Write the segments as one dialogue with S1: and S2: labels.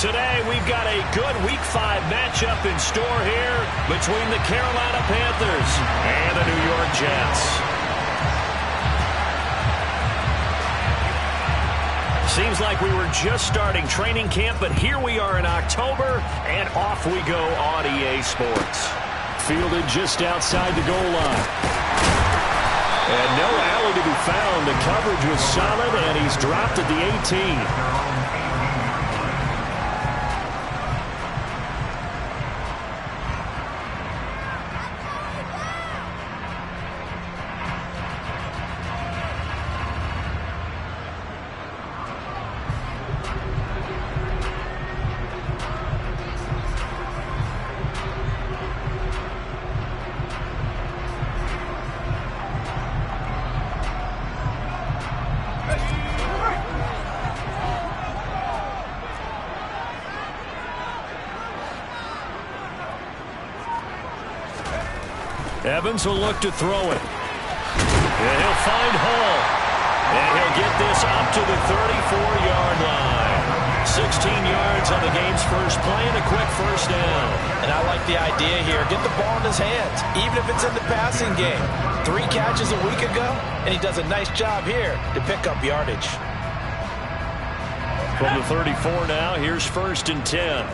S1: Today, we've got a good Week 5 matchup in store here between the Carolina Panthers and the New York Jets. Seems like we were just starting training camp, but here we are in October, and off we go on EA Sports. Fielded just outside the goal line. And no alley to be found. The coverage was solid, and he's dropped at the 18. Evans will look to throw it. And he'll find Hall. And he'll get this up to the 34-yard line. 16 yards on the game's first play and a quick first down.
S2: And I like the idea here. Get the ball in his hands, even if it's in the passing game. 3 catches a week ago, and he does a nice job here to pick up yardage.
S1: From the 34 now, here's 1st and 10.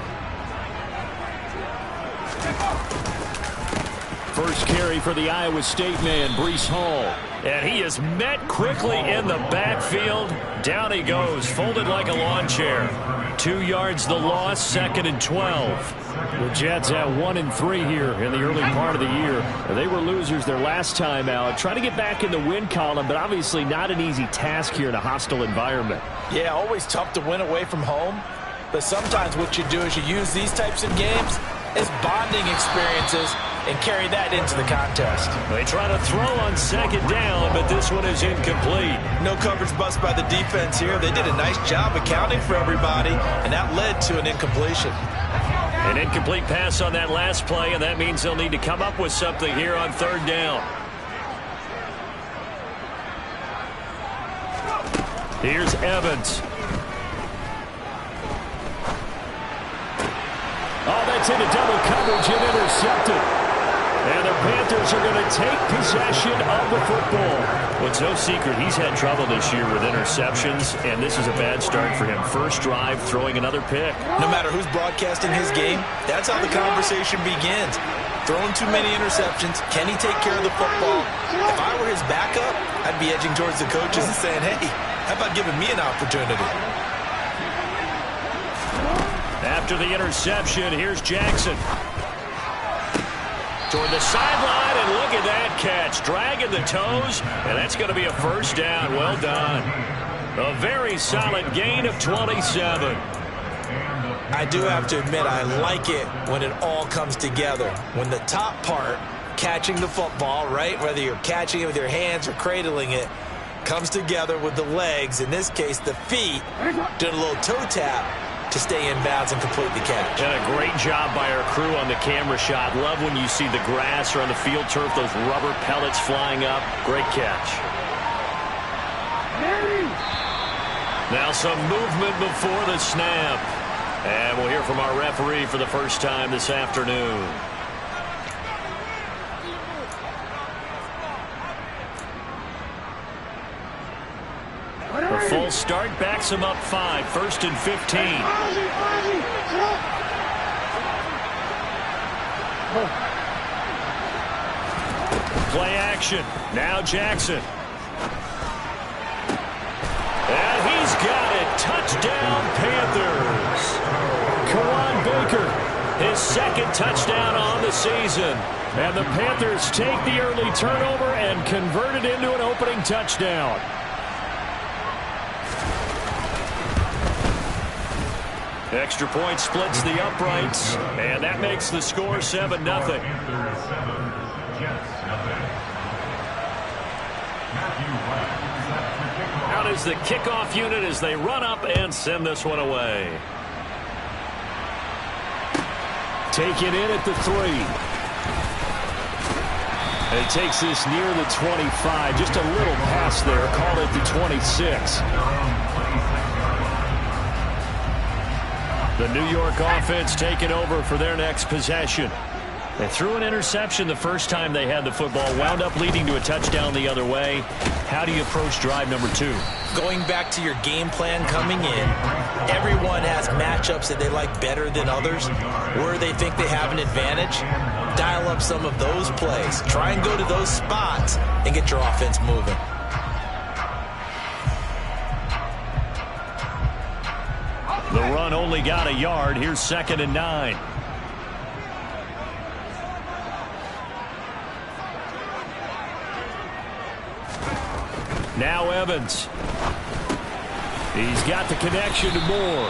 S1: First carry for the Iowa State man, Breece Hall. And he is met quickly in the backfield. Down he goes, folded like a lawn chair. 2 yards the loss, 2nd and 12. The Jets at 1-3 here in the early part of the year. They were losers their last time out. Trying to get back in the win column, but obviously not an easy task here in a hostile environment.
S2: Yeah, always tough to win away from home. But sometimes what you do is you use these types of games as bonding experiences and carry that into the contest.
S1: They try to throw on 2nd down, but this one is incomplete.
S2: No coverage bust by the defense here. They did a nice job accounting for everybody, and that led to an incompletion.
S1: An incomplete pass on that last play, and that means they'll need to come up with something here on 3rd down. Here's Evans. Oh, that's into double coverage and intercepted. And the Panthers are going to take possession of the football. Well, it's no secret he's had trouble this year with interceptions, and this is a bad start for him. First drive, throwing another pick.
S2: No matter who's broadcasting his game, that's how the conversation begins. Throwing too many interceptions, can he take care of the football? If I were his backup, I'd be edging towards the coaches and saying, hey, how about giving me an opportunity?
S1: After the interception, here's Jackson. Toward the sideline, and look at that catch. Dragging the toes, and that's going to be a first down. Well done. A very solid gain of 27.
S2: I do have to admit, I like it when it all comes together. When the top part, catching the football, right, whether you're catching it with your hands or cradling it, comes together with the legs, in this case the feet, doing a little toe tap to stay in bounds and complete the catch.
S1: And a great job by our crew on the camera shot. Love when you see the grass or on the field turf, those rubber pellets flying up. Great catch. Now some movement before the snap. And we'll hear from our referee for the first time this afternoon. A full start backs him up 5, 1st and 15. Play action. Now Jackson. And he's got it. Touchdown, Panthers. Kawan Baker, his 2nd touchdown on the season. And the Panthers take the early turnover and convert it into an opening touchdown. Extra point splits the uprights, and that makes the score 7-0. Out is the kickoff unit as they run up and send this one away. Taken in at the 3. And it takes this near the 25. Just a little pass there. Call it the 26. The New York offense taking over for their next possession. They threw an interception the first time they had the football, wound up leading to a touchdown the other way. How do you approach drive number 2?
S2: Going back to your game plan coming in, everyone has matchups that they like better than others, where they think they have an advantage. Dial up some of those plays. Try and go to those spots and get your offense moving.
S1: The run only got a yard. Here's 2nd and 9. Now Evans. He's got the connection to Moore.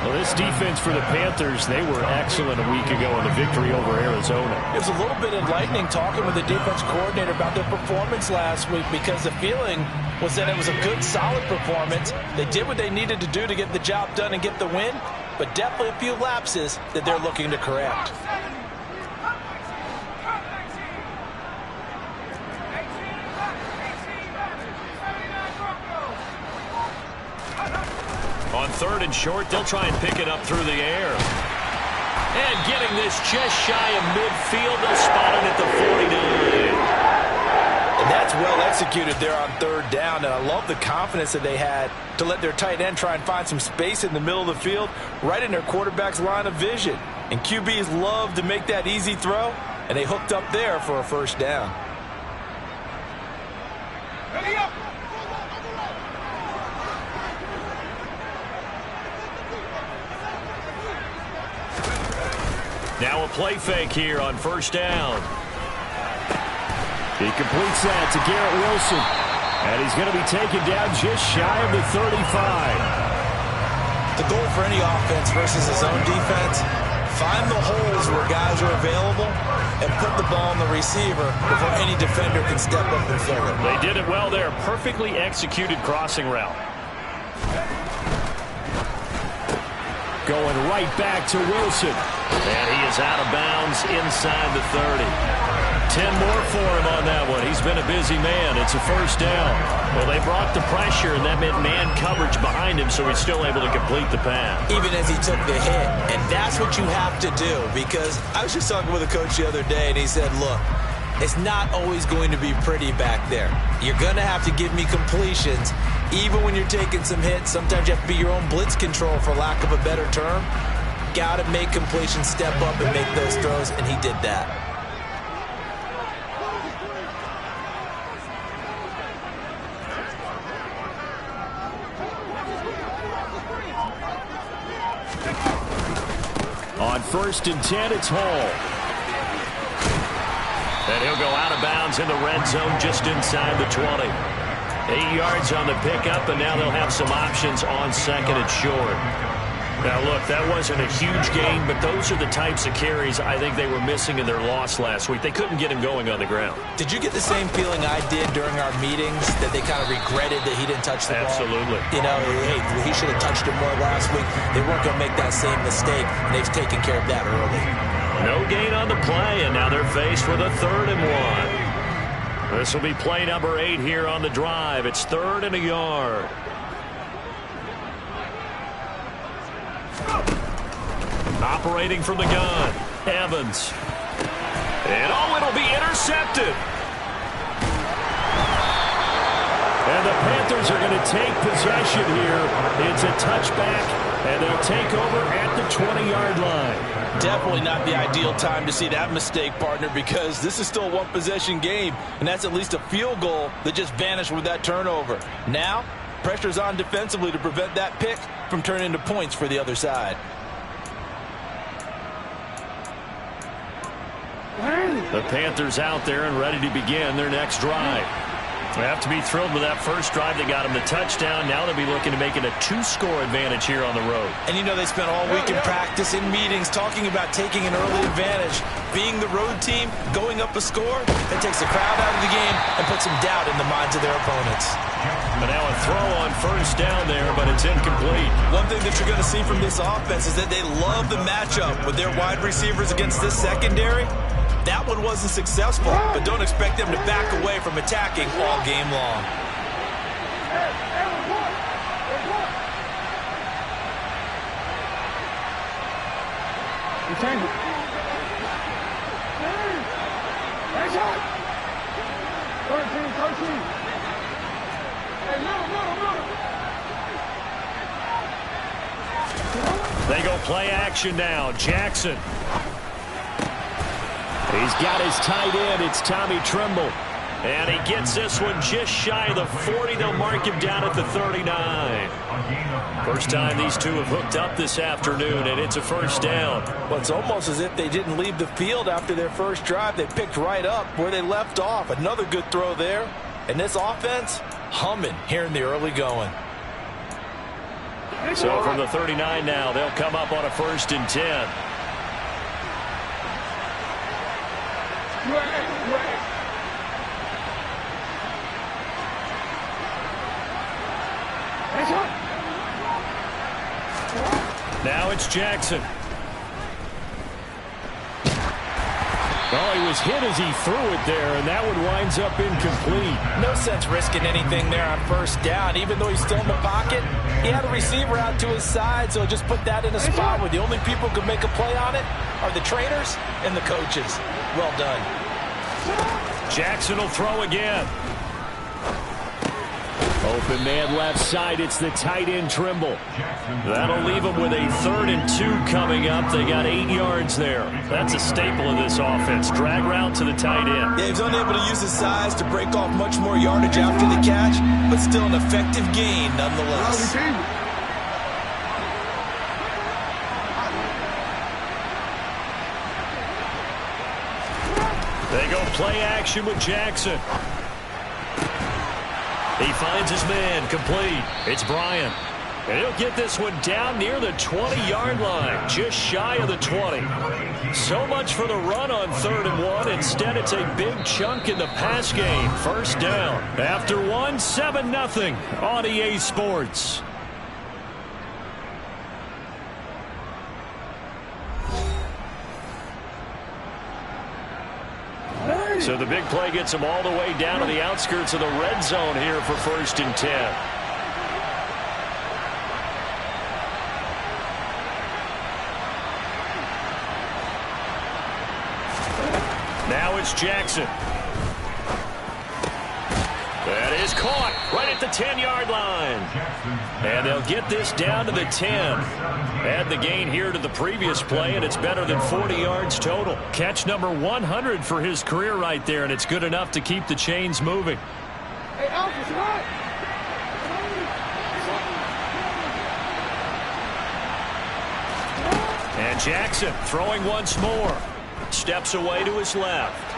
S1: Well, this defense for the Panthers, they were excellent a week ago in the victory over Arizona.
S3: It was a little bit enlightening talking with the defense coordinator about their performance last week, because the feeling was that it was a good, solid performance. They did what they needed to do to get the job done and get the win, but definitely a few lapses that they're looking to correct.
S1: On 3rd and short, they'll try and pick it up through the air. And getting this just shy of midfield, they'll spot it at the 49.
S3: And that's well executed there on 3rd down, and I love the confidence that they had to let their tight end try and find some space in the middle of the field, right in their quarterback's line of vision. And QBs love to make that easy throw, and they hooked up there for a 1st down.
S4: Ready up.
S1: Now a play fake here on 1st down. He completes that to Garrett Wilson. And he's going to be taken down just shy of the 35.
S2: The goal for any offense versus his own defense, find the holes where guys are available and put the ball on the receiver before any defender can step up and fill it.
S1: They did it well there. Perfectly executed crossing route. Going right back to Wilson. And he is out of bounds inside the 30. 10 more for him on that one. He's been a busy man. It's a 1st down. Well, they brought the pressure, and that meant man coverage behind him, so he's still able to complete the pass.
S2: Even as he took the hit. And that's what you have to do, because I was just talking with a coach the other day, and he said, look, it's not always going to be pretty back there. You're going to have to give me completions. Even when you're taking some hits, sometimes you have to be your own blitz control, for lack of a better term. Got to make completions, step up, and make those throws, and he did that.
S1: On 1st and 10, it's Hall. And he'll go out of bounds in the red zone just inside the 20. 8 yards on the pickup, and now they'll have some options on 2nd and short. Now, look, that wasn't a huge gain, but those are the types of carries I think they were missing in their loss last week. They couldn't get him going on the ground.
S2: Did you get the same feeling I did during our meetings, that they kind of regretted that he didn't touch the ball?
S1: Absolutely.
S2: You know, hey, he should have touched it more last week. They weren't going to make that same mistake, and they've taken care of that early.
S1: No gain on the play, and now they're faced with a 3rd and 1. This will be play number 8 here on the drive. It's 3rd and a yard. Operating from the gun, Evans. And it'll be intercepted. And the Panthers are going to take possession here. It's a touchback, and they'll take over at the 20-yard line.
S3: Definitely not the ideal time to see that mistake, partner, because this is still a one-possession game, and that's at least a field goal that just vanished with that turnover. Now, pressure's on defensively to prevent that pick from turning into points for the other side.
S1: The Panthers out there and ready to begin their next drive. They have to be thrilled with that first drive. They got them the touchdown. Now they'll be looking to make it a 2-score advantage here on the road.
S2: And you know, they spent all week in practice, in meetings, talking about taking an early advantage. Being the road team, going up a score, that takes the crowd out of the game and puts some doubt in the minds of their opponents.
S1: But now a throw on 1st down there, but it's incomplete.
S3: One thing that you're going to see from this offense is that they love the matchup with their wide receivers against this secondary. That one wasn't successful, but don't expect them to back away from attacking all game long.
S1: They go play action now. Jackson. He's got his tight end. It's Tommy Tremble. And he gets this one just shy of the 40. They'll mark him down at the 39. First time these two have hooked up this afternoon, and it's a first down.
S3: Well, it's almost as if they didn't leave the field after their first drive. They picked right up where they left off. Another good throw there. And this offense, humming here in the early going.
S1: So from the 39 now, they'll come up on a 1st and 10. Now it's Jackson. Oh, he was hit as he threw it there, and that one winds up incomplete.
S3: No sense risking anything there on first down. Even though he's still in the pocket, he had a receiver out to his side, so just put that in a spot where the only people who can make a play on it are the trainers and the coaches. Well done.
S1: Jackson will throw again. Open man left side. It's the tight end Trimble. That'll leave them with a 3rd and 2 coming up. They got 8 yards there. That's a staple of this offense. Drag route to the tight end.
S3: Yeah, he's unable to use his size to break off much more yardage after the catch, but still an effective gain nonetheless.
S1: They go play action with Jackson. He finds his man, complete. It's Bryant. And he'll get this one down near the 20-yard line, just shy of the 20. So much for the run on 3rd and 1. Instead, it's a big chunk in the pass game. First down. After 1, 7-0 on EA Sports. So the big play gets them all the way down to the outskirts of the red zone here for 1st and 10. Now it's Jackson. That is caught right at the 10-yard line. And they'll get this down to the 10. Add the gain here to the previous play, and it's better than 40 yards total. Catch number 100 for his career right there, and it's good enough to keep the chains moving.
S4: Hey, Alpha, what?
S1: And Jackson throwing once more. Steps away to his left.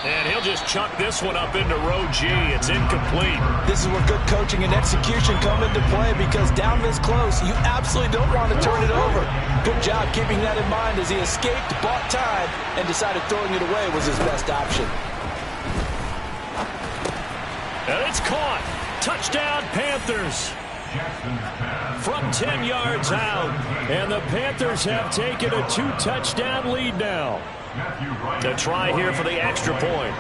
S1: And he'll just chuck this one up into row G. It's incomplete.
S3: This is where good coaching and execution come into play, because down this close, you absolutely don't want to turn it over. Good job keeping that in mind as he escaped, bought time, and decided throwing it away was his best option.
S1: And it's caught. Touchdown, Panthers. From 10 yards out. And the Panthers have taken a 2-touchdown lead now. To try here for the extra point.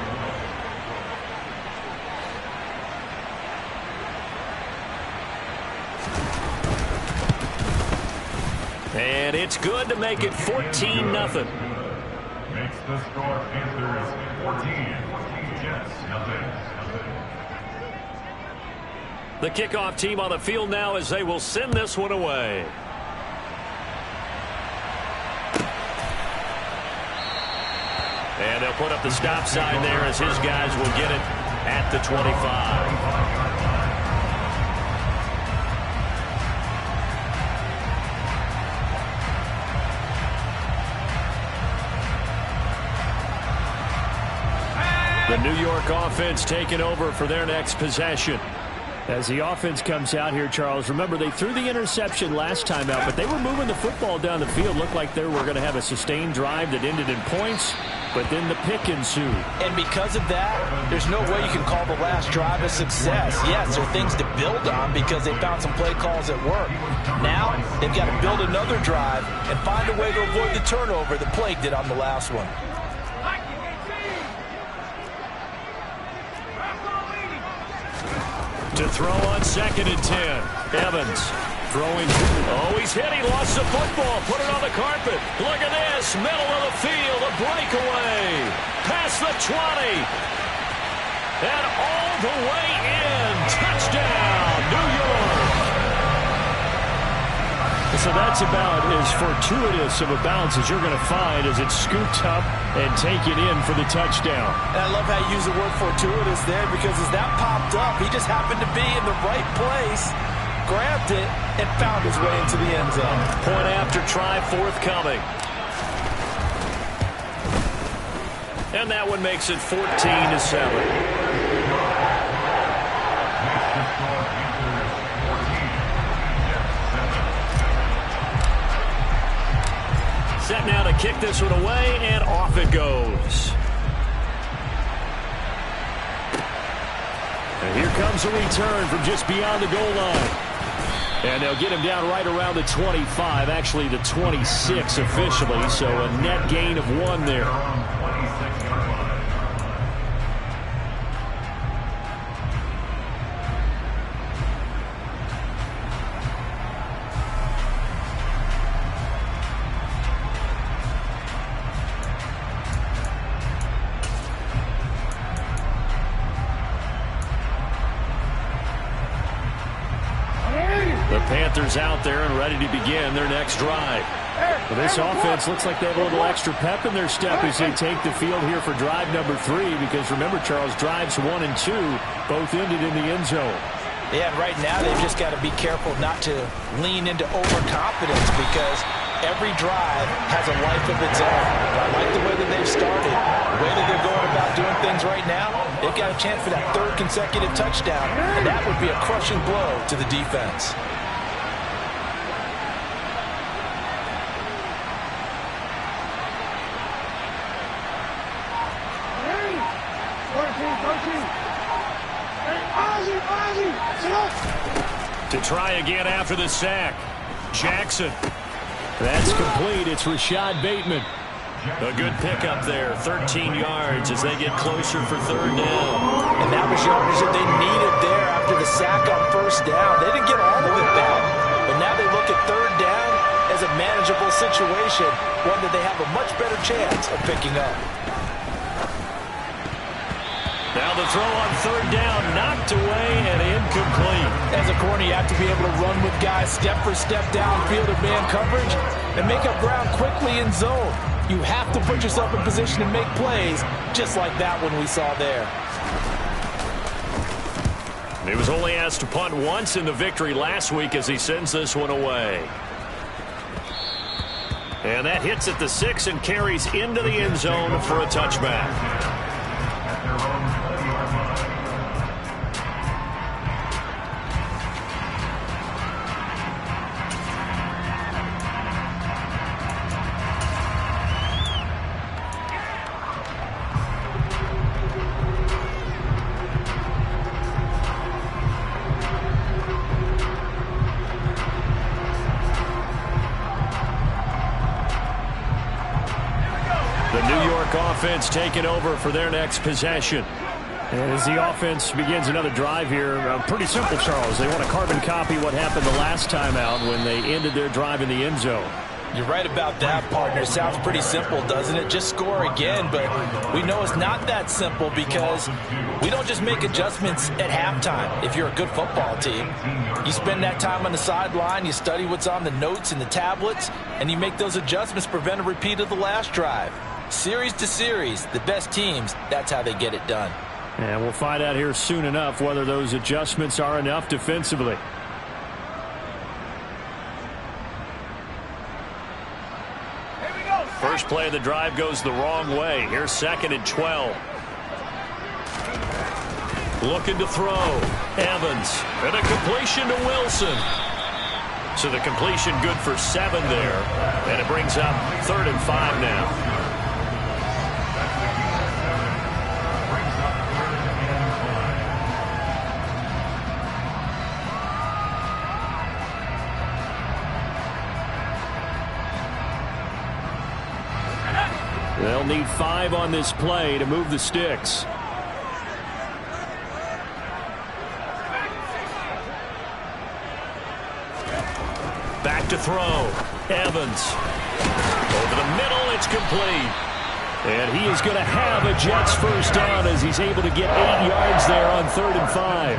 S1: And it's good to make it 14-0.
S5: Makes the score Panthers 14, Jets nothing.
S1: The kickoff team on the field now as they will send this one away. And they'll put up the stop sign there as his guys will get it at the 25. The New York offense taking over for their next possession. As the offense comes out here, Charles, remember they threw the interception last time out, but they were moving the football down the field. Looked like they were going to have a sustained drive that ended in points, but then the pick ensued.
S3: And because of that, there's no way you can call the last drive a success. Yes, there are things to build on because they found some play calls that work. Now, they've got to build another drive and find a way to avoid the turnover that Plague did on the last one.
S1: To throw on 2nd and 10. Evans Throwing. Oh, he's hit. He lost the football. Put it on the carpet. Look at this. Middle of the field. A breakaway. Past the 20. And all the way in. Touchdown, New York. So that's about as fortuitous of a bounce as you're going to find as it's scooped up and taken in for the touchdown.
S3: And I love how you use the word fortuitous there, because as that popped up, he just happened to be in the right place, grabbed it, and found his way into the end zone.
S1: Point after try forthcoming. And that one makes it 14-7. Set now to kick this one away, and off it goes. And here comes a return from just beyond the goal line. And they'll get him down right around the 25, actually the 26 officially, so a net gain of 1 there. The Panthers out there and ready to begin their next drive. Well, this offense looks like they have a little extra pep in their step as they take the field here for drive number 3, because remember, Charles, drives 1 and 2 both ended in the end zone.
S2: Yeah, and right now they've just got to be careful not to lean into overconfidence, because every drive has a life of its own. I like the way that they've started, the way that they're going about doing things right now. They've got a chance for that 3rd consecutive touchdown, and that would be a crushing blow to the defense.
S1: To try again after the sack. Jackson. That's complete. It's Rashad Bateman. A good pickup there. 13 yards as they get closer for 3rd down.
S2: And that was yardage that they needed there after the sack on 1st down. They didn't get all of it back, but now they look at 3rd down as a manageable situation, one that they have a much better chance of picking up.
S1: Now the throw on 3rd down, knocked away and incomplete.
S2: As a corner, you have to be able to run with guys step for step downfield in man coverage and make up ground quickly in zone. You have to put yourself in position to make plays, just like that one we saw there.
S1: He was only asked to punt once in the victory last week as he sends this one away. And that hits at the 6 and carries into the end zone for a touchback. Offense taking over for their next possession. And as the offense begins another drive here, pretty simple, Charles. They want to carbon copy what happened the last time out when they ended their drive in the end zone.
S2: You're right about that, partner. Sounds pretty simple, doesn't it? Just score again, but we know it's not that simple, because we don't just make adjustments at halftime. If you're a good football team, you spend that time on the sideline, you study what's on the notes and the tablets, and you make those adjustments to prevent a repeat of the last drive. Series to series, the best teams, that's how they get it done.
S1: And we'll find out here soon enough whether those adjustments are enough defensively. First play of the drive goes the wrong way. Here's 2nd and 12. Looking to throw. Evans. And a completion to Wilson. So the completion good for 7 there. And it brings up 3rd and 5 now. They'll need 5 on this play to move the sticks. to throw. Evans. Over the middle, it's complete. And he is going to have a Jets first down as he's able to get 8 yards there on 3rd and 5.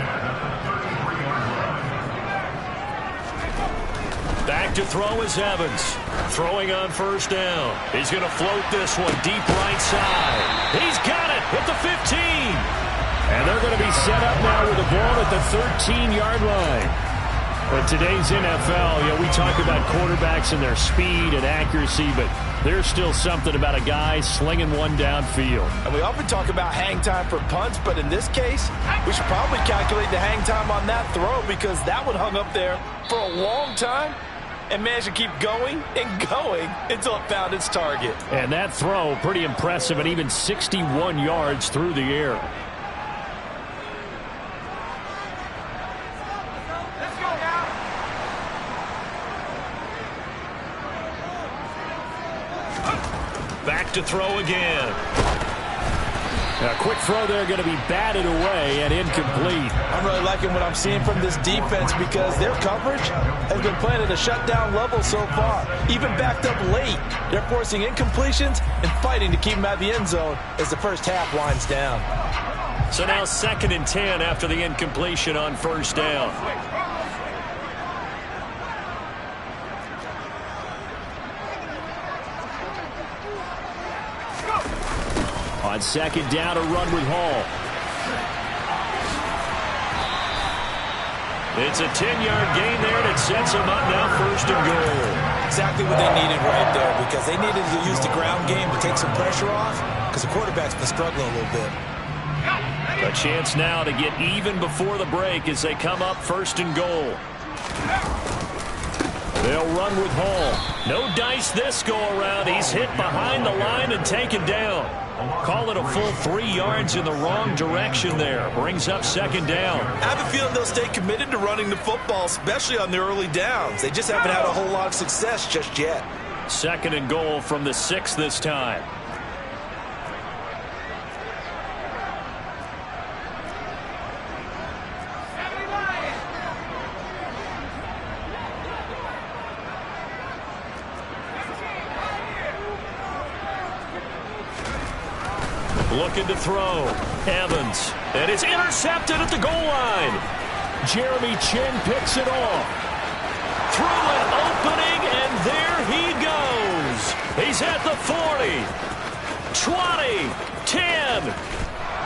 S1: Back to throw is Evans. Throwing on first down. He's going to float this one deep right side. He's got it at the 15. And they're going to be set up now with the ball at the 13-yard line. But today's NFL, we talk about quarterbacks and their speed and accuracy, but there's still something about a guy slinging one downfield.
S3: And we often talk about hang time for punts, but in this case, we should probably calculate the hang time on that throw because that one hung up there for a long time and managed to keep going and going until it found its target.
S1: And that throw, pretty impressive, and even 61 yards through the air. Back to throw again. A quick throw there going to be batted away and incomplete.
S3: I'm really liking what I'm seeing from this defense because their coverage has been playing at a shutdown level so far. Even backed up late, they're forcing incompletions and fighting to keep them out of the end zone as the first half winds down.
S1: So now 2nd and 10 after the incompletion on first down. On 2nd down, a run with Hall. It's a 10-yard gain there, and it sets them up now 1st and goal.
S2: Exactly what they needed right there because they needed to use the ground game to take some pressure off because the quarterback's been struggling a little bit.
S1: A chance now to get even before the break as they come up 1st and goal. They'll run with Hall. No dice this go-around. He's hit behind the line and taken down. Call it a full 3 yards in the wrong direction there. Brings up 2nd down.
S3: I have a feeling they'll stay committed to running the football, especially on the early downs. They just haven't had a whole lot of success just yet.
S1: 2nd and goal from the 6 this time. Looking to throw. Evans. And it's intercepted at the goal line. Jeremy Chin picks it off. Through an opening, and there he goes. He's at the 40, 20, 10.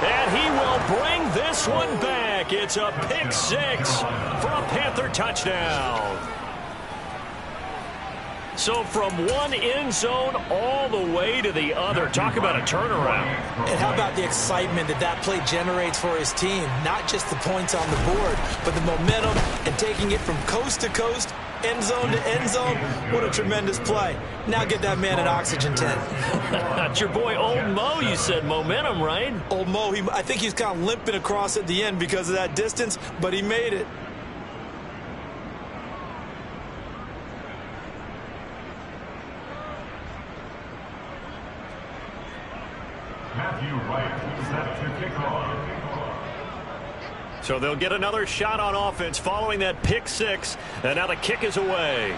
S1: And he will bring this one back. It's a pick 6 for a Panther touchdown. So from one end zone all the way to the other. Talk about a turnaround.
S2: And how about the excitement that play generates for his team? Not just the points on the board, but the momentum and taking it from coast to coast, end zone to end zone. What a tremendous play. Now get that man an oxygen tent.
S1: That's your boy Old Mo, you said. Momentum, right?
S2: Old Mo, I think he's kind of limping across at the end because of that distance, but he made it.
S5: Matthew Wright set to kick off.
S1: So they'll get another shot on offense following that pick 6. And now the kick is away.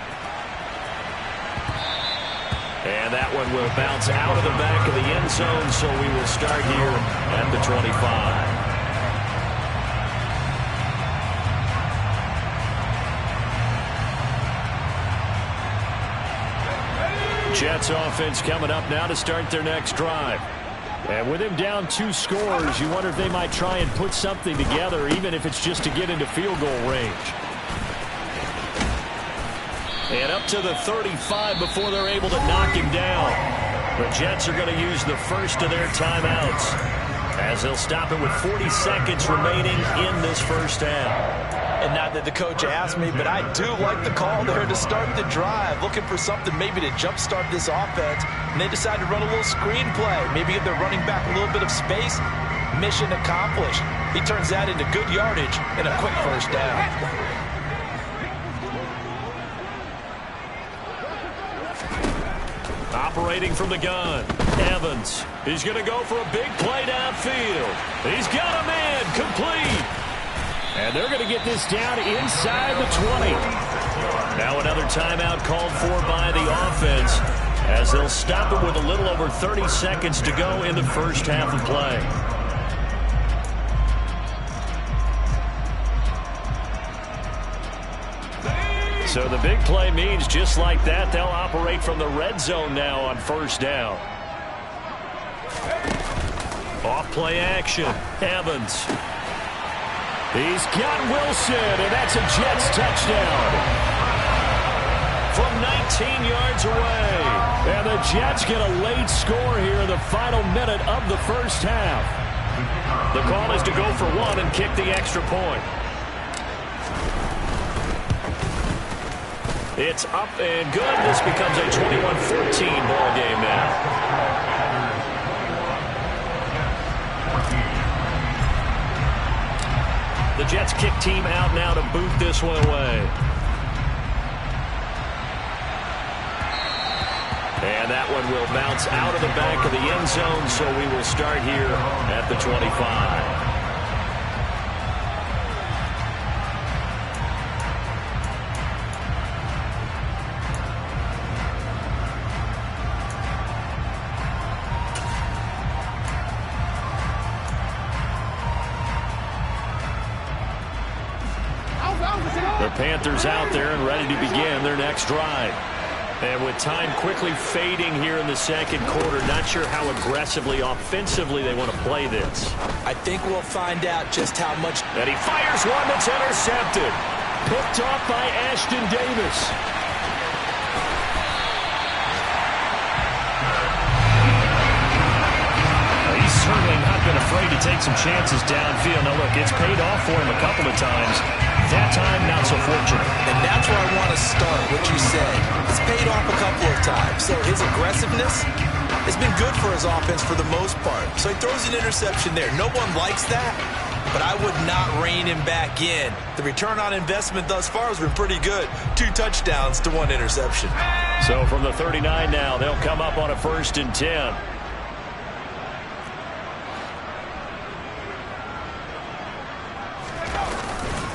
S1: And that one will bounce out of the back of the end zone. So we will start here at the 25. Jets offense coming up now to start their next drive. And with him down 2 scores, you wonder if they might try and put something together, even if it's just to get into field goal range. And up to the 35 before they're able to knock him down. The Jets are going to use the first of their timeouts as they'll stop it with 40 seconds remaining in this first half.
S3: And not that the coach asked me, but I do like the call there to start the drive. Looking for something maybe to jumpstart this offense. And they decide to run a little screen play. Maybe give their running back a little bit of space. Mission accomplished. He turns that into good yardage and a quick first down.
S1: Operating from the gun, Evans. He's going to go for a big play downfield. He's got a man complete. And they're going to get this down inside the 20. Now another timeout called for by the offense as they'll stop it with a little over 30 seconds to go in the first half of play. So the big play means just like that, they'll operate from the red zone now on first down. Off play action. Evans. He's got Wilson, and that's a Jets touchdown. From 19 yards away. And the Jets get a late score here in the final minute of the first half. The call is to go for one and kick the extra point. It's up and good. This becomes a 21-14 ball game now. The Jets kick team out now to boot this one away. And that one will bounce out of the back of the end zone, so we will start here at the 25. The Panthers out there and ready to begin their next drive. And with time quickly fading here in the second quarter, not sure how aggressively, offensively they want to play this.
S2: I think we'll find out just how much.
S1: And he fires one that's intercepted. Picked off by Ashton Davis. He's certainly not been afraid to take some chances downfield. Now, look, it's paid off for him a couple of times. That time, not so fortunate.
S2: And that's where I want to start, what you said. It's paid off a couple of times. So his aggressiveness has been good for his offense for the most part. So he throws an interception there. No one likes that, but I would not rein him back in. The return on investment thus far has been pretty good. 2 touchdowns to 1 interception.
S1: So from the 39 now, they'll come up on a 1st and 10.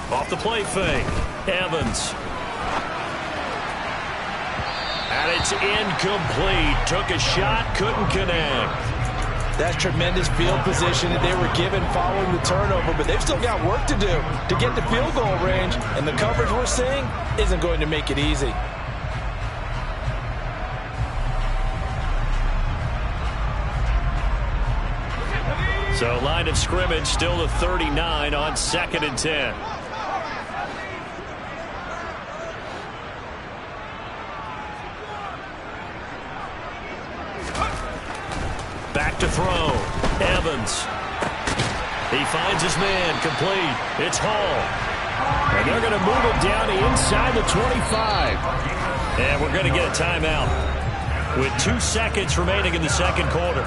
S1: Off the play fake. Evans. And it's incomplete. Took a shot, couldn't connect.
S2: That's tremendous field position that they were given following the turnover, but they've still got work to do to get the field goal range, and the coverage we're seeing isn't going to make it easy.
S1: So line of scrimmage still to 39 on 2nd and 10. Back to throw. Evans. He finds his man. Complete. It's Hall. And they're going to move it down to inside the 25. And we're going to get a timeout with 2 seconds remaining in the second quarter.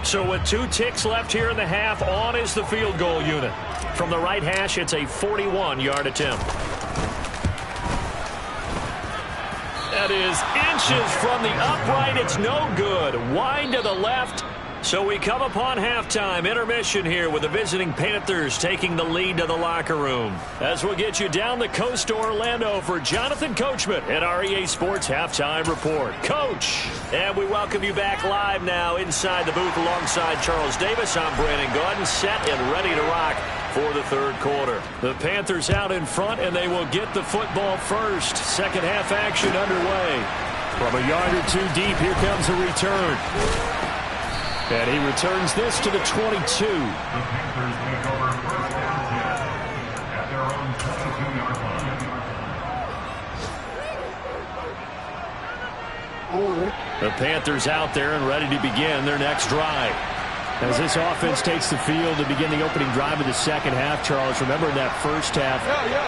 S1: So with 2 ticks left here in the half, on is the field goal unit. From the right hash, it's a 41-yard attempt. That is inches from the upright. It's no good. Wide to the left. So we come upon halftime. Intermission here with the visiting Panthers taking the lead to the locker room. As we'll get you down the coast to Orlando for Jonathan Coachman at our EA Sports Halftime Report. Coach, and we welcome you back live now inside the booth alongside Charles Davis. I'm Brandon Gaudin, set and ready to rock for the third quarter. The Panthers out in front, and they will get the football first. Second half action underway. From a yard or 2 deep, here comes a return. And he returns this to the 22.
S5: The Panthers take over 1st and 10 at their own 22-yard line.
S1: The Panthers out there and ready to begin their next drive. As this offense takes the field to begin the opening drive of the second half, Charles, remember in that first half,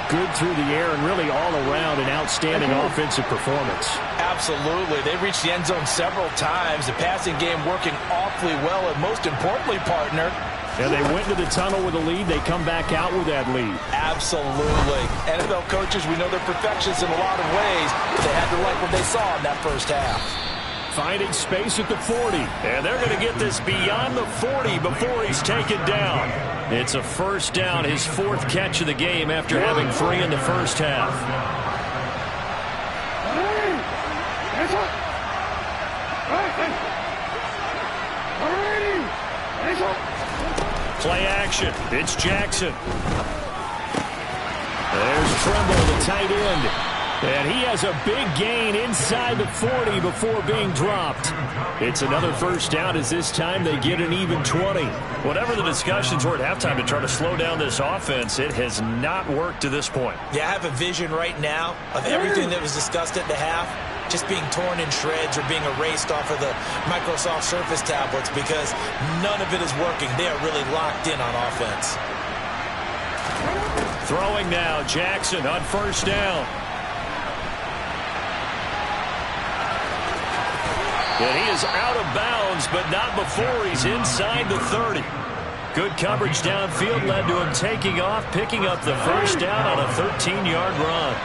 S1: good through the air and really all around an outstanding offensive performance.
S2: Absolutely. They reached the end zone several times. The passing game working awfully well, and most importantly, partner,
S1: and they went to the tunnel with a lead. They come back out with that lead.
S2: Absolutely. NFL coaches, we know they're perfectionists in a lot of ways, but they had to like what they saw in that first half.
S1: Finding space at the 40. And they're going to get this beyond the 40 before he's taken down. It's a first down, his 4th catch of the game after having 3 in the first half. Play action. It's Jackson. There's Tremble, the tight end. And he has a big gain inside the 40 before being dropped. It's another first down as this time they get an even 20. Whatever the discussions were at halftime to try to slow down this offense, it has not worked to this point.
S2: Yeah, I have a vision right now of everything that was discussed at the half just being torn in shreds or being erased off of the Microsoft Surface tablets because none of it is working. They are really locked in on offense.
S1: Throwing now, Jackson on first down. And he is out of bounds, but not before he's inside the 30. Good coverage downfield led to him taking off, picking up the first down on a 13-yard run.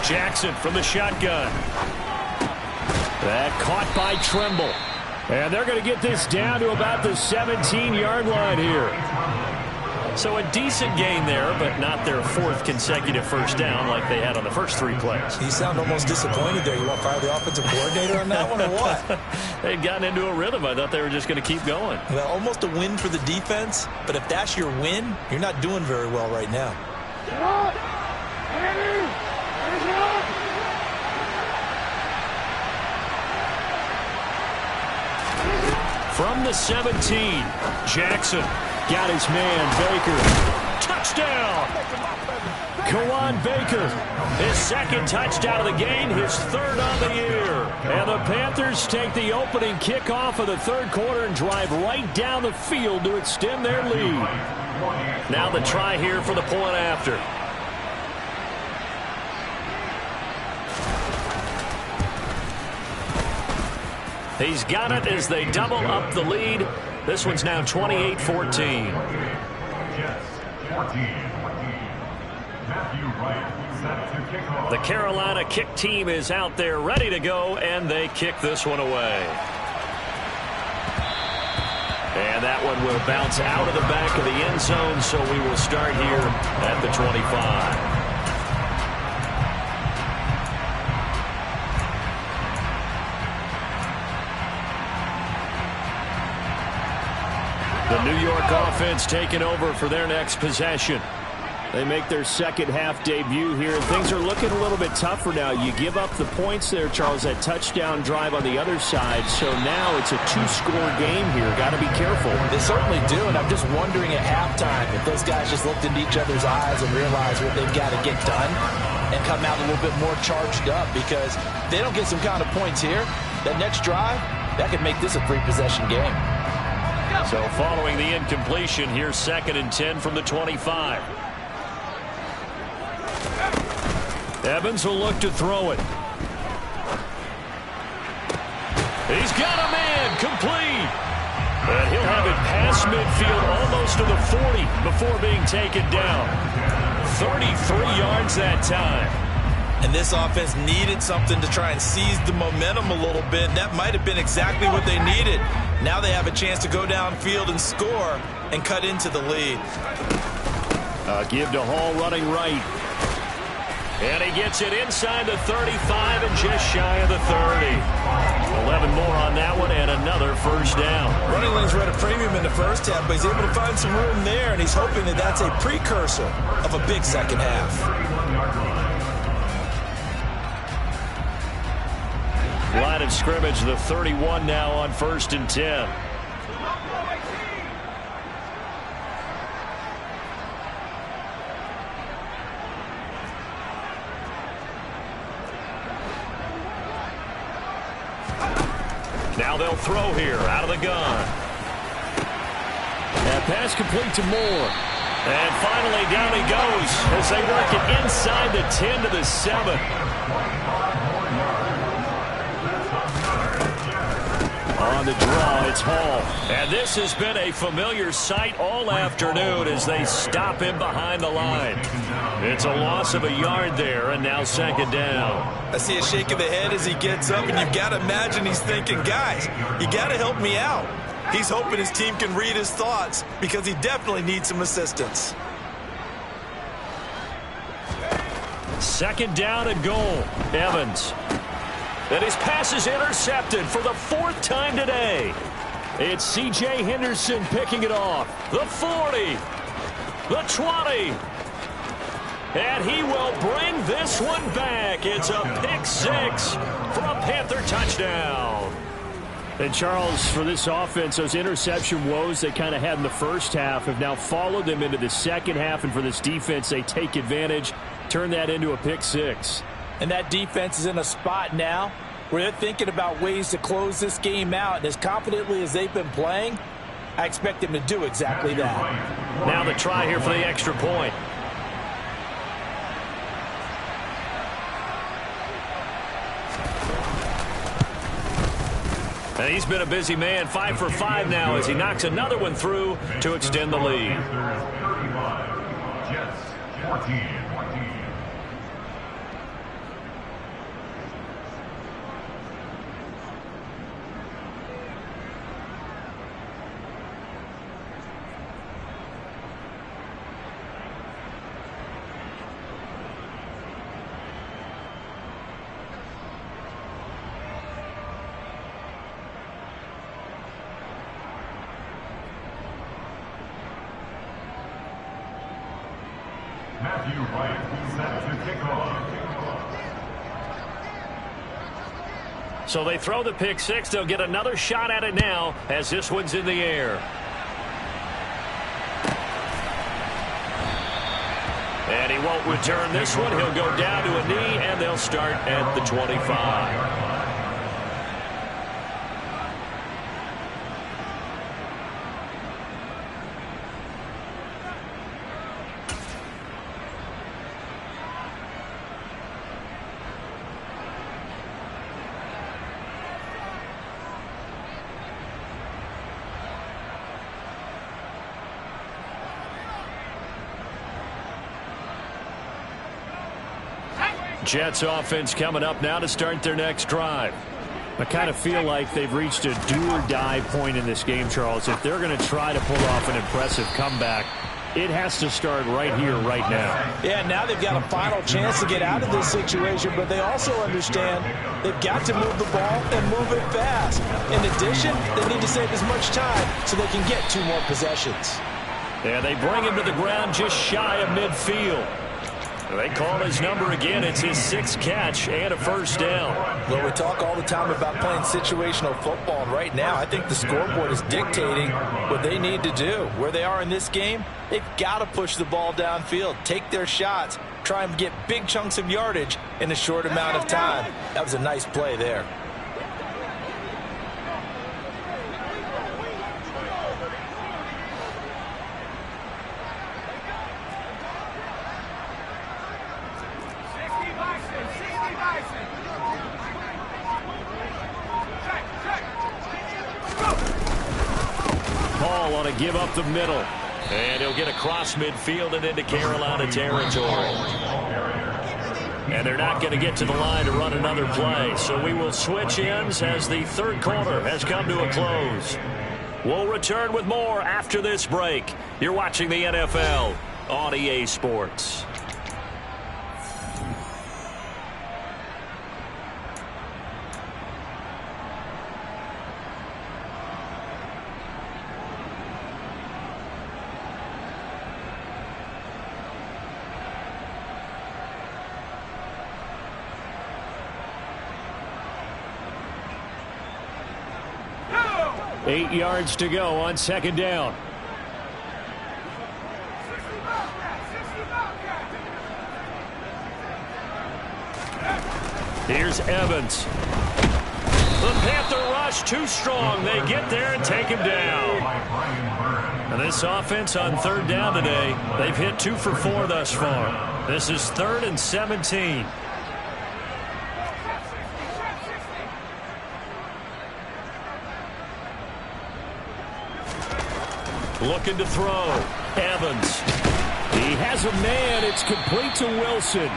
S1: Jackson from the shotgun. That caught by Tremble. And they're going to get this down to about the 17-yard line here. So a decent gain there, but not their 4th consecutive first down like they had on the first 3 plays.
S2: You sound almost disappointed there. You want to fire the offensive coordinator on that one or what?
S1: They'd gotten into a rhythm. I thought they were just going to keep going.
S2: Well, almost a win for the defense, but if that's your win, you're not doing very well right now.
S1: From the 17, Jackson got his man, Baker. Touchdown! Kawan Baker, his 2nd touchdown of the game, his 3rd on the year. And the Panthers take the opening kickoff of the 3rd quarter and drive right down the field to extend their lead. Now the try here for the point after. He's got it as they double up the lead. This one's now 28-14. The Carolina kick team is out there ready to go, and they kick this one away. And that one will bounce out of the back of the end zone, so we will start here at the 25. The New York offense taking over for their next possession. They make their 2nd half debut here, and things are looking a little bit tougher now. You give up the points there, Charles, that touchdown drive on the other side. So now it's a 2-score game here. Got to be careful.
S2: They certainly do, and I'm just wondering at halftime if those guys just looked into each other's eyes and realized what they've got to get done and come out a little bit more charged up, because if they don't get some kind of points here, that next drive, that could make this a 3-possession game.
S1: So following the incompletion, here's 2nd and 10 from the 25. Evans will look to throw it. He's got a man, complete. And he'll have it past midfield, almost to the 40 before being taken down. 33 yards that time.
S2: And this offense needed something to try and seize the momentum a little bit. That might have been exactly what they needed. Now they have a chance to go downfield and score and cut into the lead.
S1: Give to Hall running right. And he gets it inside the 35 and just shy of the 30. 11 more on that one and another first down.
S2: Running lanes were at a premium in the first half, but he's able to find some room there, and he's hoping that that's a precursor of a big second half.
S1: Line of scrimmage, the 31 now on 1st and 10. Now they'll throw here out of the gun. And pass complete to Moore. And finally down he goes as they work it inside the 10 to the 7. On the draw, it's Hall. And this has been a familiar sight all afternoon as they stop him behind the line. It's a loss of a yard there, and now second down.
S2: I see a shake of the head as he gets up, and you've got to imagine he's thinking, guys, you got to help me out. He's hoping his team can read his thoughts because he definitely needs some assistance.
S1: Second down and goal. Evans. And his pass is intercepted for the fourth time today. It's C.J. Henderson picking it off. The 40. The 20. And he will bring this one back. It's a pick six for a Panther touchdown. And, Charles, for this offense, those interception woes they kind of had in the first half have now followed them into the second half. And for this defense, they take advantage, turn that into a pick six.
S2: And that defense is in a spot now where they're thinking about ways to close this game out. And as confidently as they've been playing, I expect them to do exactly that.
S1: Now the try here for the extra point. And he's been a busy man, 5 for 5 now as he knocks another one through to extend the lead.
S5: Jets 14. Matthew Wright set to kick off.
S1: So they throw the pick six. They'll get another shot at it now as this one's in the air. And he won't return this one. He'll go down to a knee, and they'll start at the 25. Jets offense coming up now to start their next drive. I kind of feel like they've reached a do-or-die point in this game, Charles. If they're going to try to pull off an impressive comeback, it has to start right here, right now.
S2: Yeah, now they've got a final chance to get out of this situation, but they also understand they've got to move the ball and move it fast. In addition, they need to save as much time so they can get 2 more possessions.
S1: Yeah, they bring him to the ground just shy of midfield. They call his number again. It's his 6th catch and a first down.
S2: Well, we talk all the time about playing situational football, and right now I think the scoreboard is dictating what they need to do. Where they are in this game, they've got to push the ball downfield, take their shots, try and get big chunks of yardage in a short amount of time. That was a nice play there.
S1: Paul on a give up the middle. And he'll get across midfield and into Carolina territory. And they're not going to get to the line to run another play. So we will switch ends as the third quarter has come to a close. We'll return with more after this break. You're watching the NFL on EA Sports. Eight yards to go on second down. Here's Evans. The Panther rush too strong. They get there and take him down. And this offense on third down today, they've hit 2 for 4 thus far. This is 3rd and 17. Looking to throw. Evans. He has a man. It's complete to Wilson.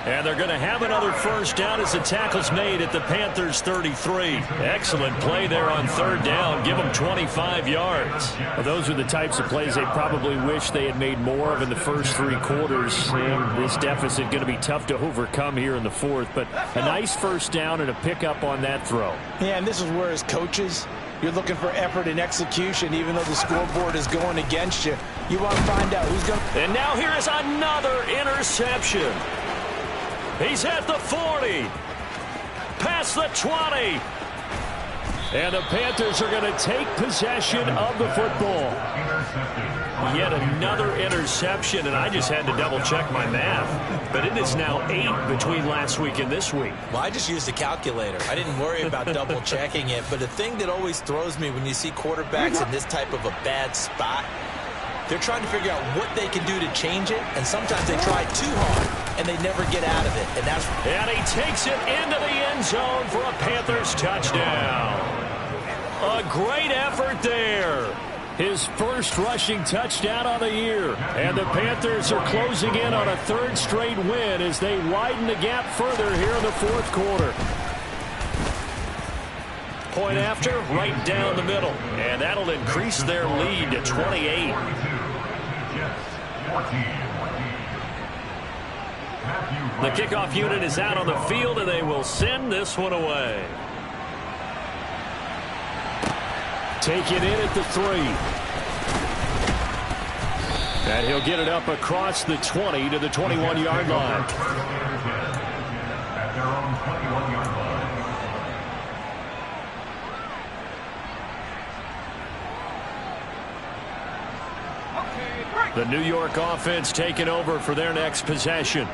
S1: And they're going to have another first down as the tackle's made at the Panthers' 33. Excellent play there on third down. Give them 25 yards. Well, those are the types of plays they probably wish they had made more of in the first three quarters. And this deficit going to be tough to overcome here in the fourth. But a nice first down and a pickup on that throw.
S2: Yeah, and this is where as coaches, you're looking for effort and execution, even though the scoreboard is going against you. You want to find out who's going to...
S1: And now here is another interception. He's at the 40. Past the 20. And the Panthers are going to take possession of the football. Yet another interception, and I just had to double-check my math. But it is now 8 between last week and this week.
S2: Well, I just used a calculator. I didn't worry about double-checking it. But the thing that always throws me when you see quarterbacks in this type of a bad spot, they're trying to figure out what they can do to change it, and sometimes they try too hard, and they never get out of it.
S1: And he takes it into the end zone for a Panthers touchdown. A great effort there. His first rushing touchdown on the year. And the Panthers are closing in on a third straight win as they widen the gap further here in the fourth quarter. Point after, right down the middle. And that'll increase their lead to 28. The kickoff unit is out on the field, and they will send this one away. Take it in at the 3. And he'll get it up across the 20 to the 21-yard line.
S5: At their own 21-yard line.
S1: The New York offense taking over for their next possession.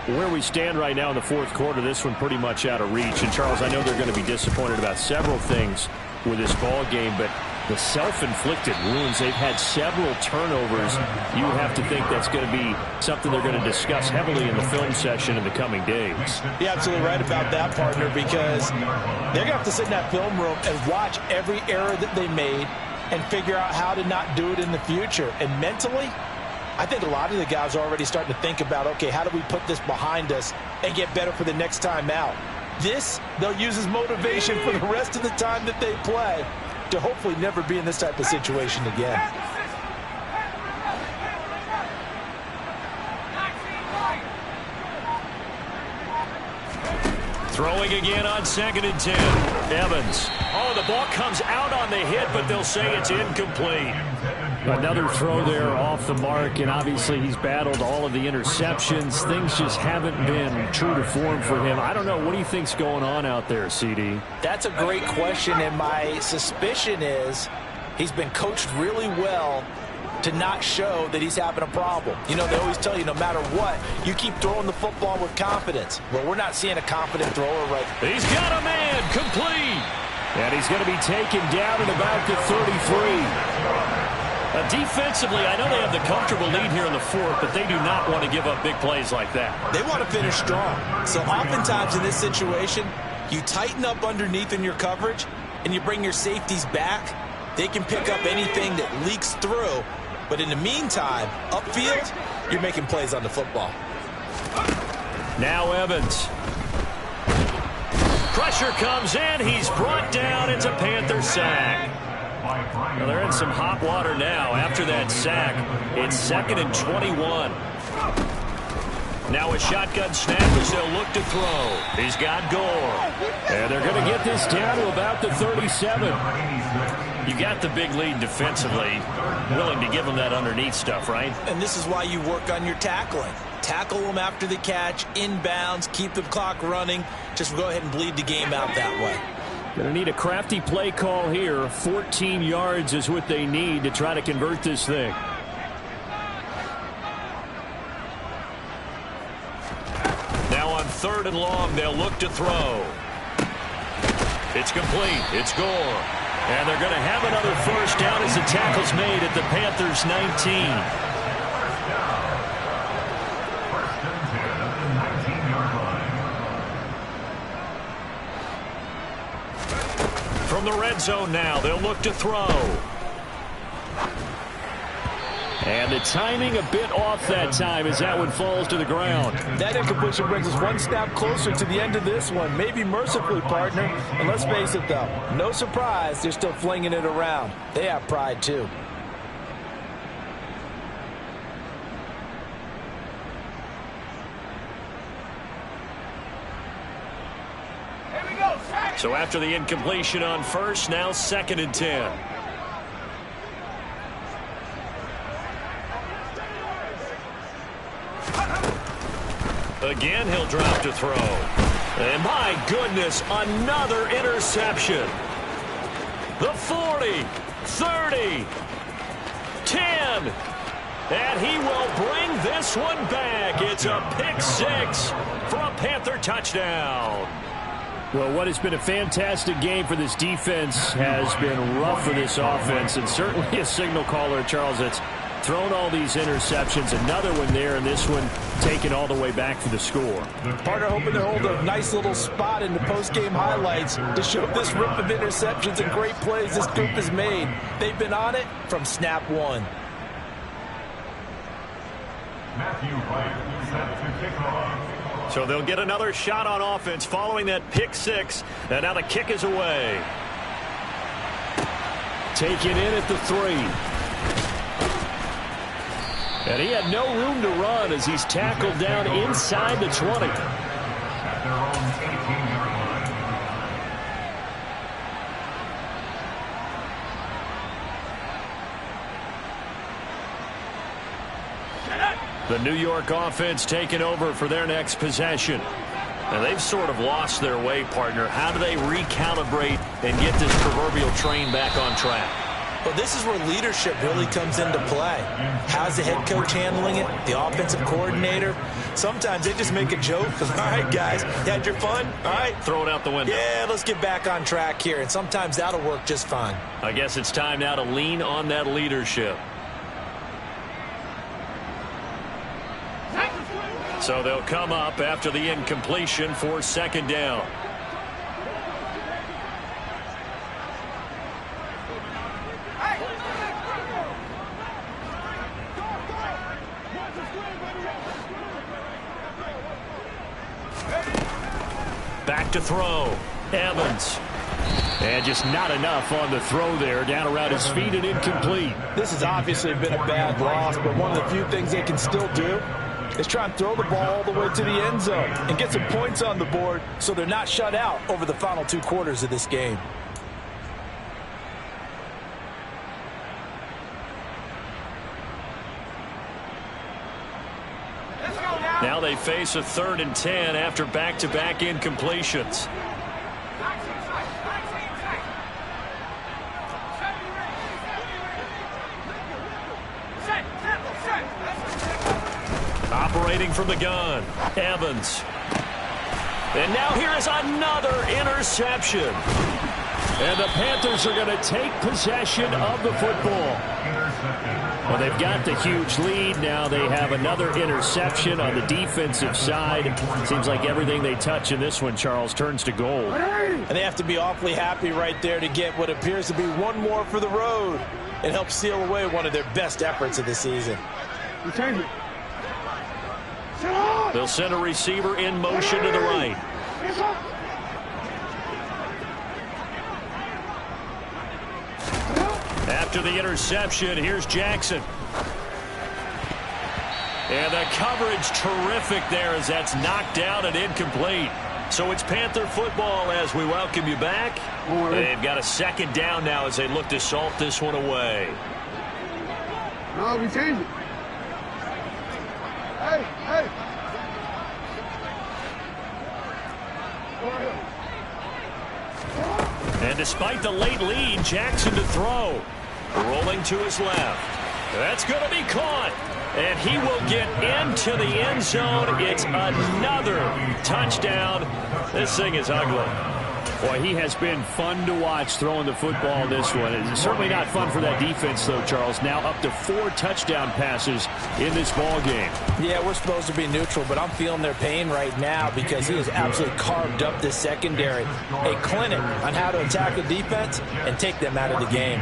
S1: Where we stand right now in the fourth quarter, this one pretty much out of reach. And, Charles, I know they're going to be disappointed about several things with this ball game, but the self-inflicted wounds, they've had several turnovers. You have to think that's going to be something they're going to discuss heavily in the film session in the coming days.
S2: You're absolutely right about that, partner, because they're going to have to sit in that film room and watch every error that they made and figure out how to not do it in the future. And mentally, I think a lot of the guys are already starting to think about, okay, how do we put this behind us and get better for the next time out? This, they'll use as motivation for the rest of the time that they play to hopefully never be in this type of situation again.
S1: Throwing again on 2nd and 10. Evans. Oh, the ball comes out on the hit, but they'll say it's incomplete. Another throw there off the mark, and obviously he's battled all of the interceptions. Things just haven't been true to form for him. I don't know. What do you think's going on out there, CD?
S2: That's a great question, and my suspicion is he's been coached really well to not show that he's having a problem. You know, they always tell you no matter what, you keep throwing the football with confidence. Well, we're not seeing a confident thrower right now.
S1: He's got a man complete. And he's going to be taken down at about the 33. Defensively, I know they have the comfortable lead here in the fourth, but they do not want to give up big plays like that.
S2: They want to finish strong. So oftentimes in this situation, you tighten up underneath in your coverage, and you bring your safeties back. They can pick up anything that leaks through. But in the meantime, upfield, you're making plays on the football.
S1: Now Evans. Pressure comes in. He's brought down. It's a Panther sack. Well, they're in some hot water now after that sack. It's 2nd and 21. Now a shotgun snap as they'll look to throw. He's got Gore. And they're going to get this down to about the 37. You got the big lead defensively. Willing to give them that underneath stuff, right?
S2: And this is why you work on your tackling. Tackle them after the catch, inbounds, keep the clock running. Just go ahead and bleed the game out that way.
S1: Going to need a crafty play call here. 14 yards is what they need to try to convert this thing. Now on 3rd and long, they'll look to throw. It's complete. It's Gore. And they're going to have another first down as the tackle's made at the Panthers' 19. From the red zone now, they'll look to throw. And the timing a bit off that time as that one falls to the ground.
S3: That incompletion brings us one snap closer to the end of this one. Maybe mercifully, partner. And let's face it, though, no surprise, they're still flinging it around. They have pride, too.
S1: So after the incompletion on first, now 2nd and 10. Again, he'll drop to throw. And my goodness, another interception. The 40, 30, 10. And he will bring this one back. It's a pick-6 for a Panther touchdown. Well, what has been a fantastic game for this defense has been rough for this offense, and certainly a signal caller, Charles, that's thrown all these interceptions. Another one there, and this one taken all the way back for the score.
S3: Partner hoping to hold a nice little spot in the post-game highlights to show this rip of interceptions and great plays this group has made. They've been on it from snap one.
S5: Matthew Wright set to kick off.
S1: So they'll get another shot on offense following that pick-6. And now the kick is away. Taken in at the 3. And he had no room to run as he's tackled down inside the 20.
S5: At their own 18-yard line.
S1: The New York offense taking over for their next possession. And they've sort of lost their way, partner. How do they recalibrate and get this proverbial train back on track?
S2: Well, this is where leadership really comes into play. How's the head coach handling it? The offensive coordinator? Sometimes they just make a joke. All right, guys, you had your fun? All right.
S1: Throw it out the window.
S2: Yeah, let's get back on track here. And sometimes that'll work just fine.
S1: I guess it's time now to lean on that leadership. So they'll come up after the incompletion for 2nd down. Back to throw. Evans. And just not enough on the throw there. Down around his feet and incomplete.
S3: This has obviously been a bad loss, but one of the few things they can still do is try and throw the ball all the way to the end zone and get some points on the board so they're not shut out over the final 2 quarters of this game.
S1: Now they face a 3rd and 10 after back-to-back incompletions. Operating from the gun, Evans. And now here is another interception. And the Panthers are going to take possession of the football. Well, they've got the huge lead. Now they have another interception on the defensive side. Seems like everything they touch in this one, Charles, turns to gold.
S3: And they have to be awfully happy right there to get what appears to be one more for the road. It helps seal away one of their best efforts of the season.
S1: They'll send a receiver in motion to the right. After the interception, here's Jackson. And the coverage terrific there as that's knocked down and incomplete. So it's Panther football as we welcome you back. They've got a 2nd down now as they look to salt this one away.
S4: No, we change it. Hey, hey.
S1: And despite the late lead, Jackson to throw. Rolling to his left. That's going to be caught. And he will get into the end zone. It's another touchdown. This thing is ugly. Boy, he has been fun to watch throwing the football this one. It's certainly not fun for that defense, though, Charles. Now up to 4 touchdown passes in this ball game.
S2: Yeah, we're supposed to be neutral, but I'm feeling their pain right now because he has absolutely carved up this secondary. A clinic on how to attack a defense and take them out of the game.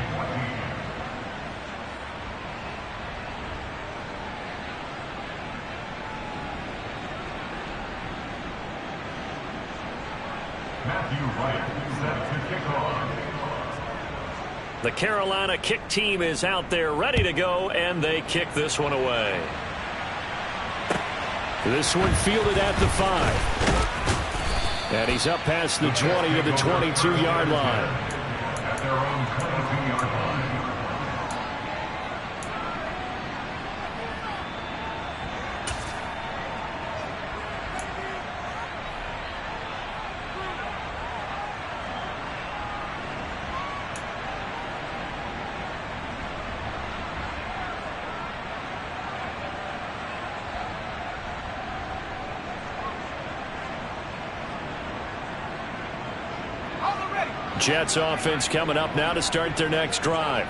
S1: The Carolina kick team is out there ready to go, and they kick this one away. This one fielded at the 5. And he's up past the 20 to the 22-yard line.
S5: At their own 22-yard line.
S1: Jets offense coming up now to start their next drive.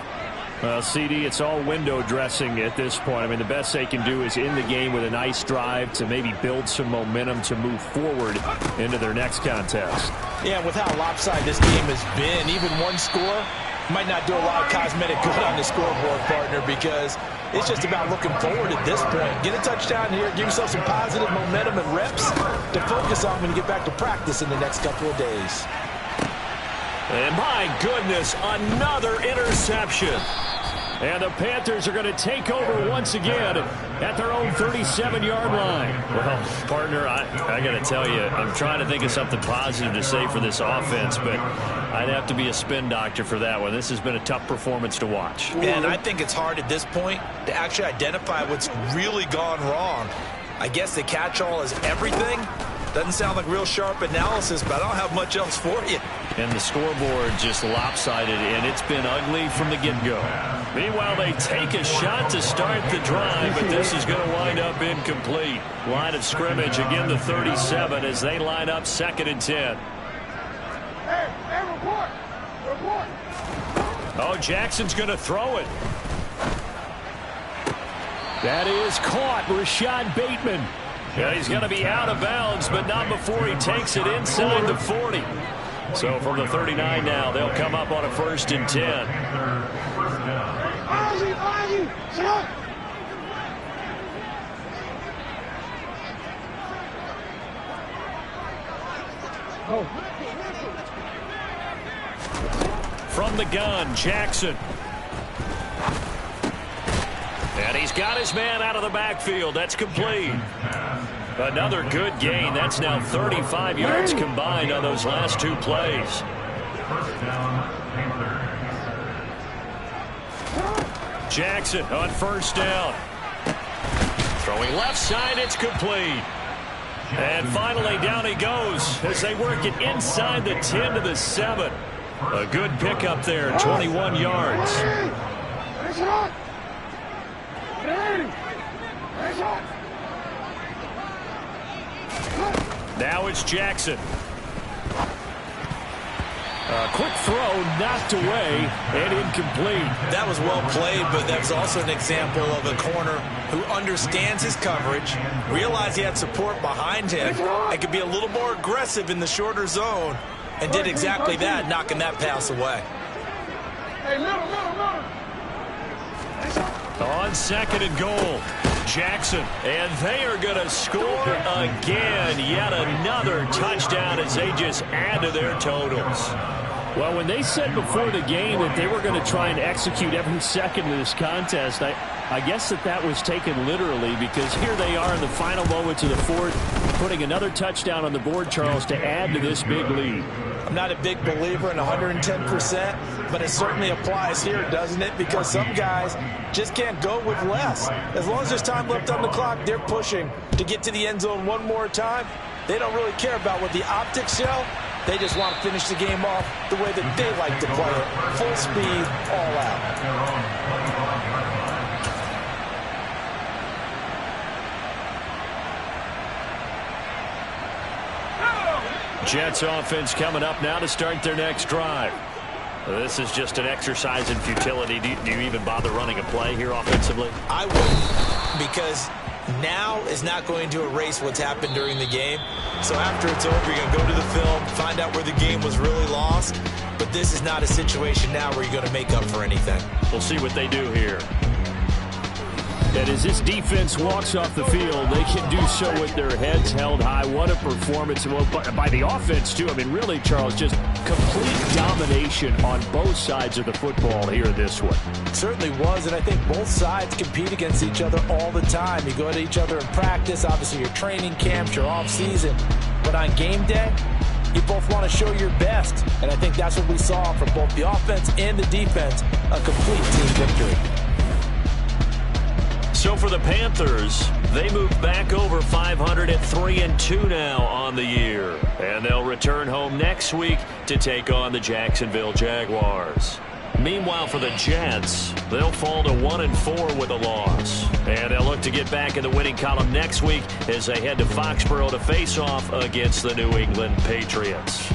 S1: Well, CD, it's all window dressing at this point. I mean, the best they can do is in the game with a nice drive to maybe build some momentum to move forward into their next contest.
S2: Yeah, with how lopsided this game has been, even one score might not do a lot of cosmetic good on the scoreboard, partner, because it's just about looking forward at this point. Get a touchdown here, give yourself some positive momentum and reps to focus on when you get back to practice in the next couple of days.
S1: And my goodness, another interception. And the Panthers are going to take over once again at their own 37-yard line. Well, partner, I got to tell you, I'm trying to think of something positive to say for this offense, but I'd have to be a spin doctor for that one. This has been a tough performance to watch.
S2: And I think it's hard at this point to actually identify what's really gone wrong. I guess the catch-all is everything. Doesn't sound like real sharp analysis, but I don't have much else for you.
S1: And the scoreboard just lopsided, and it's been ugly from the get-go. Meanwhile, they take a shot to start the drive, but this is going to wind up incomplete. Line of scrimmage, again the 37 as they line up 2nd and 10.
S4: Hey, report! Report!
S1: Oh, Jackson's going to throw it. That is caught. Rashad Bateman. Yeah, he's going to be out of bounds, but not before he takes it inside the 40. So from the 39 now, they'll come up on a 1st and 10. From the gun, Jackson. And he's got his man out of the backfield. That's complete. Another good gain. That's now 35 yards combined on those last 2 plays.
S5: First down, Panthers.
S1: Jackson on 1st down. Throwing left side, it's complete. And finally down he goes as they work it inside the 10 to the 7. A good pickup there, 21 yards. Now it's Jackson. A quick throw knocked away and incomplete.
S2: That was well played, but that was also an example of a corner who understands his coverage, realized he had support behind him, and could be a little more aggressive in the shorter zone, and did exactly that, knocking that pass away.
S1: On 2nd and goal, Jackson, and they are going to score again. Yet another touchdown as they just add to their totals. Well, when they said before the game that they were going to try and execute every second of this contest, I guess that was taken literally, because here they are in the final moments of the 4th, putting another touchdown on the board, Charles, to add to this big lead.
S2: I'm not a big believer in 110%, but it certainly applies here, doesn't it? Because some guys just can't go with less. As long as there's time left on the clock, they're pushing to get to the end zone one more time. They don't really care about what the optics show. They just want to finish the game off the way that they like to play it. Full speed, all out.
S1: Jets offense coming up now to start their next drive. This is just an exercise in futility. Do you even bother running a play here offensively?
S2: I wouldn't, because now is not going to erase what's happened during the game. So after it's over, you're going to go to the film, find out where the game was really lost. But this is not a situation now where you're going to make up for anything.
S1: We'll see what they do here. And as this defense walks off the field, they can do so with their heads held high. What a performance by the offense, too. I mean, really, Charles, just complete domination on both sides of the football here in this one.
S2: It certainly was, and I think both sides compete against each other all the time. You go to each other in practice, obviously your training camps, your off-season. But on game day, you both want to show your best. And I think that's what we saw from both the offense and the defense, a complete team victory.
S1: So for the Panthers, they move back over 500 at 3-2 now on the year. And they'll return home next week to take on the Jacksonville Jaguars. Meanwhile, for the Jets, they'll fall to 1-4 with a loss. And they'll look to get back in the winning column next week as they head to Foxborough to face off against the New England Patriots.